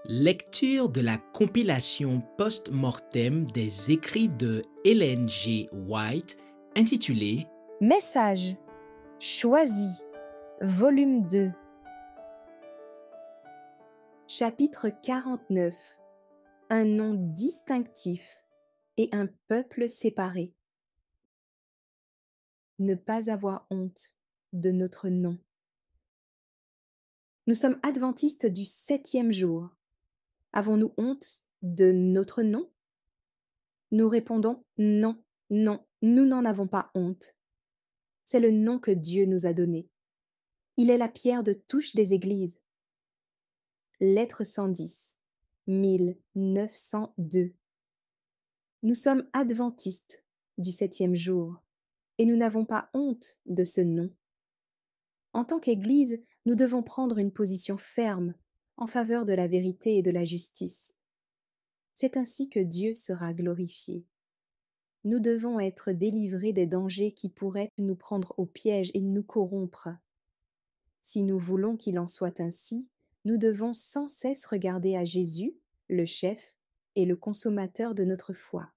Lecture de la compilation post-mortem des écrits de Ellen G. White intitulée Message choisi, volume 2. Chapitre 49. Un nom distinctif et un peuple séparé. Ne pas avoir honte de notre nom. Nous sommes adventistes du 7e jour. Avons-nous honte de notre nom? Nous répondons non, non, nous n'en avons pas honte. C'est le nom que Dieu nous a donné. Il est la pierre de touche des églises. Lettre 110, 1902. Nous sommes adventistes du 7e jour et nous n'avons pas honte de ce nom. En tant qu'Église, nous devons prendre une position ferme en faveur de la vérité et de la justice. C'est ainsi que Dieu sera glorifié. Nous devons être délivrés des dangers qui pourraient nous prendre au piège et nous corrompre. Si nous voulons qu'il en soit ainsi, nous devons sans cesse regarder à Jésus, le chef et le consommateur de notre foi.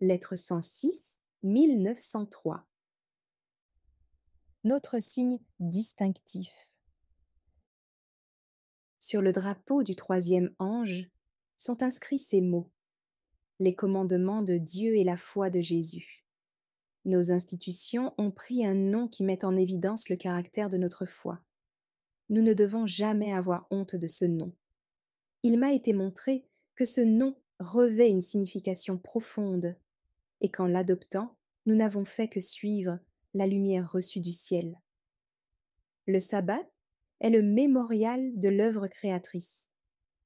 Lettre 106, 1903. Notre signe distinctif. Sur le drapeau du 3e ange sont inscrits ces mots: les commandements de Dieu et la foi de Jésus. Nos institutions ont pris un nom qui met en évidence le caractère de notre foi. Nous ne devons jamais avoir honte de ce nom. Il m'a été montré que ce nom revêt une signification profonde, et qu'en l'adoptant, nous n'avons fait que suivre la lumière reçue du ciel. Le sabbat est le mémorial de l'œuvre créatrice,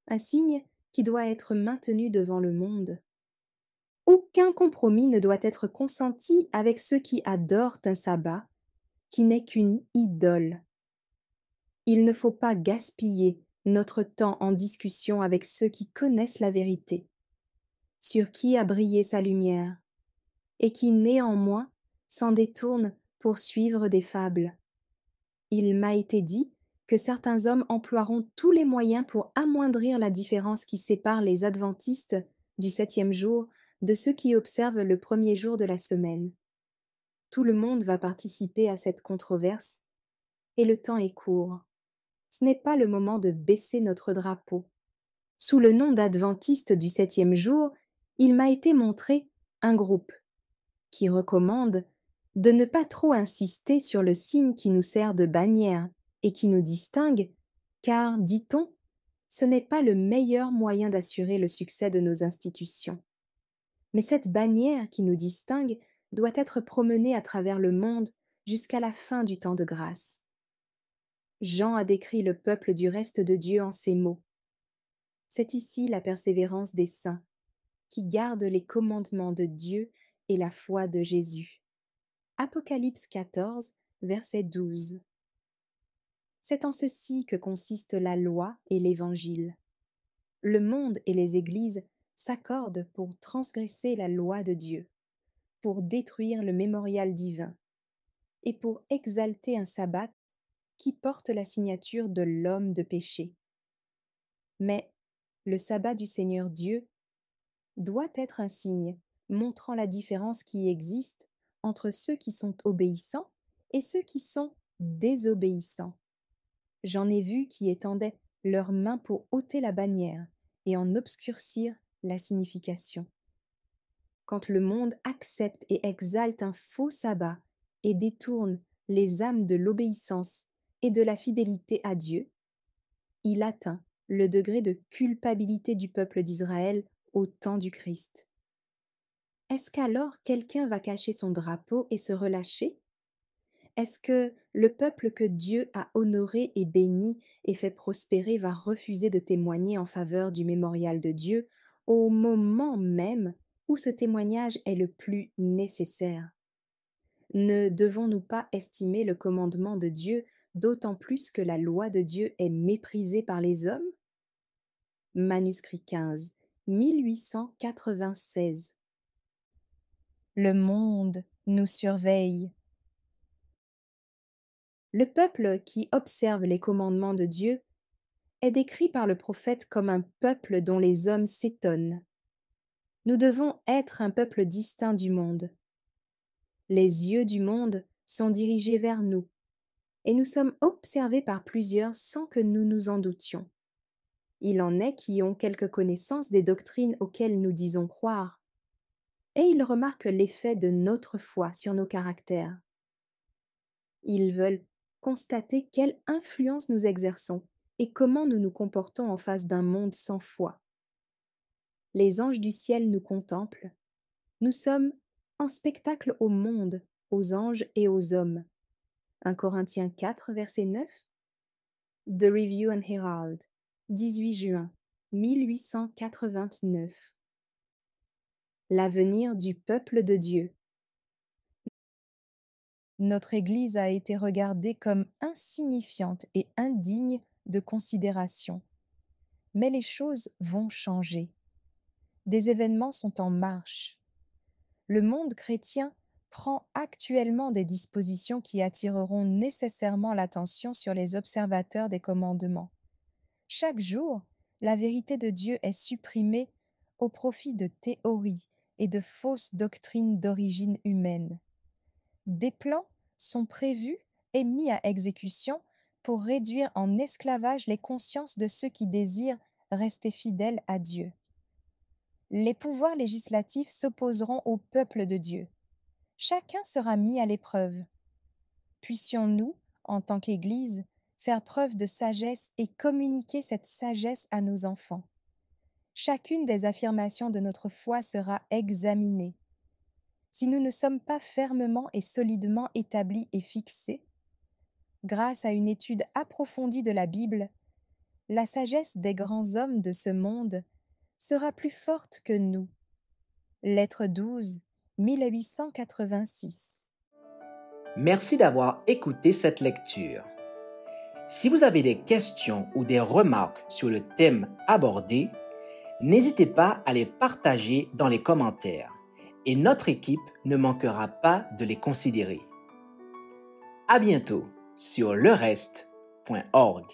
un signe qui doit être maintenu devant le monde. Aucun compromis ne doit être consenti avec ceux qui adorent un sabbat, qui n'est qu'une idole. Il ne faut pas gaspiller notre temps en discussion avec ceux qui connaissent la vérité, sur qui a brillé sa lumière, et qui néanmoins s'en détournent pour suivre des fables. Il m'a été dit que certains hommes emploieront tous les moyens pour amoindrir la différence qui sépare les adventistes du 7e jour de ceux qui observent le 1er jour de la semaine. Tout le monde va participer à cette controverse, et le temps est court. Ce n'est pas le moment de baisser notre drapeau. Sous le nom d'adventistes du 7e jour, il m'a été montré un groupe qui recommande de ne pas trop insister sur le signe qui nous sert de bannière et qui nous distingue, car, dit-on, ce n'est pas le meilleur moyen d'assurer le succès de nos institutions. Mais cette bannière qui nous distingue doit être promenée à travers le monde jusqu'à la fin du temps de grâce. Jean a décrit le peuple du reste de Dieu en ces mots. C'est ici la persévérance des saints, qui gardent les commandements de Dieu et la foi de Jésus. Apocalypse 14, verset 12. C'est en ceci que consiste la loi et l'Évangile. Le monde et les églises s'accordent pour transgresser la loi de Dieu, pour détruire le mémorial divin, et pour exalter un sabbat qui porte la signature de l'homme de péché. Mais le sabbat du Seigneur Dieu doit être un signe montrant la différence qui existe entre ceux qui sont obéissants et ceux qui sont désobéissants. J'en ai vu qui étendaient leurs mains pour ôter la bannière et en obscurcir la signification. Quand le monde accepte et exalte un faux sabbat et détourne les âmes de l'obéissance et de la fidélité à Dieu, il atteint le degré de culpabilité du peuple d'Israël au temps du Christ. Est-ce qu'alors quelqu'un va cacher son drapeau et se relâcher? Est-ce que le peuple que Dieu a honoré et béni et fait prospérer va refuser de témoigner en faveur du mémorial de Dieu au moment même où ce témoignage est le plus nécessaire? Ne devons-nous pas estimer le commandement de Dieu d'autant plus que la loi de Dieu est méprisée par les hommes? Manuscrit 15, 1896. Le monde nous surveille. Le peuple qui observe les commandements de Dieu est décrit par le prophète comme un peuple dont les hommes s'étonnent. Nous devons être un peuple distinct du monde. Les yeux du monde sont dirigés vers nous, et nous sommes observés par plusieurs sans que nous nous en doutions. Il en est qui ont quelque connaissance des doctrines auxquelles nous disons croire, et ils remarquent l'effet de notre foi sur nos caractères. Ils veulent constater quelle influence nous exerçons et comment nous nous comportons en face d'un monde sans foi. Les anges du ciel nous contemplent. Nous sommes en spectacle au monde, aux anges et aux hommes. 1 Corinthiens 4, verset 9. The Review and Herald, 18 juin 1889. L'avenir du peuple de Dieu. Notre Église a été regardée comme insignifiante et indigne de considération. Mais les choses vont changer. Des événements sont en marche. Le monde chrétien prend actuellement des dispositions qui attireront nécessairement l'attention sur les observateurs des commandements. Chaque jour, la vérité de Dieu est supprimée au profit de théories et de fausses doctrines d'origine humaine. Des plans sont prévus et mis à exécution pour réduire en esclavage les consciences de ceux qui désirent rester fidèles à Dieu. Les pouvoirs législatifs s'opposeront au peuple de Dieu. Chacun sera mis à l'épreuve. Puissions-nous, en tant qu'Église, faire preuve de sagesse et communiquer cette sagesse à nos enfants. Chacune des affirmations de notre foi sera examinée. Si nous ne sommes pas fermement et solidement établis et fixés, grâce à une étude approfondie de la Bible, la sagesse des grands hommes de ce monde sera plus forte que nous. Lettre 12, 1886. Merci d'avoir écouté cette lecture. Si vous avez des questions ou des remarques sur le thème abordé, n'hésitez pas à les partager dans les commentaires et notre équipe ne manquera pas de les considérer. À bientôt sur lereste.org.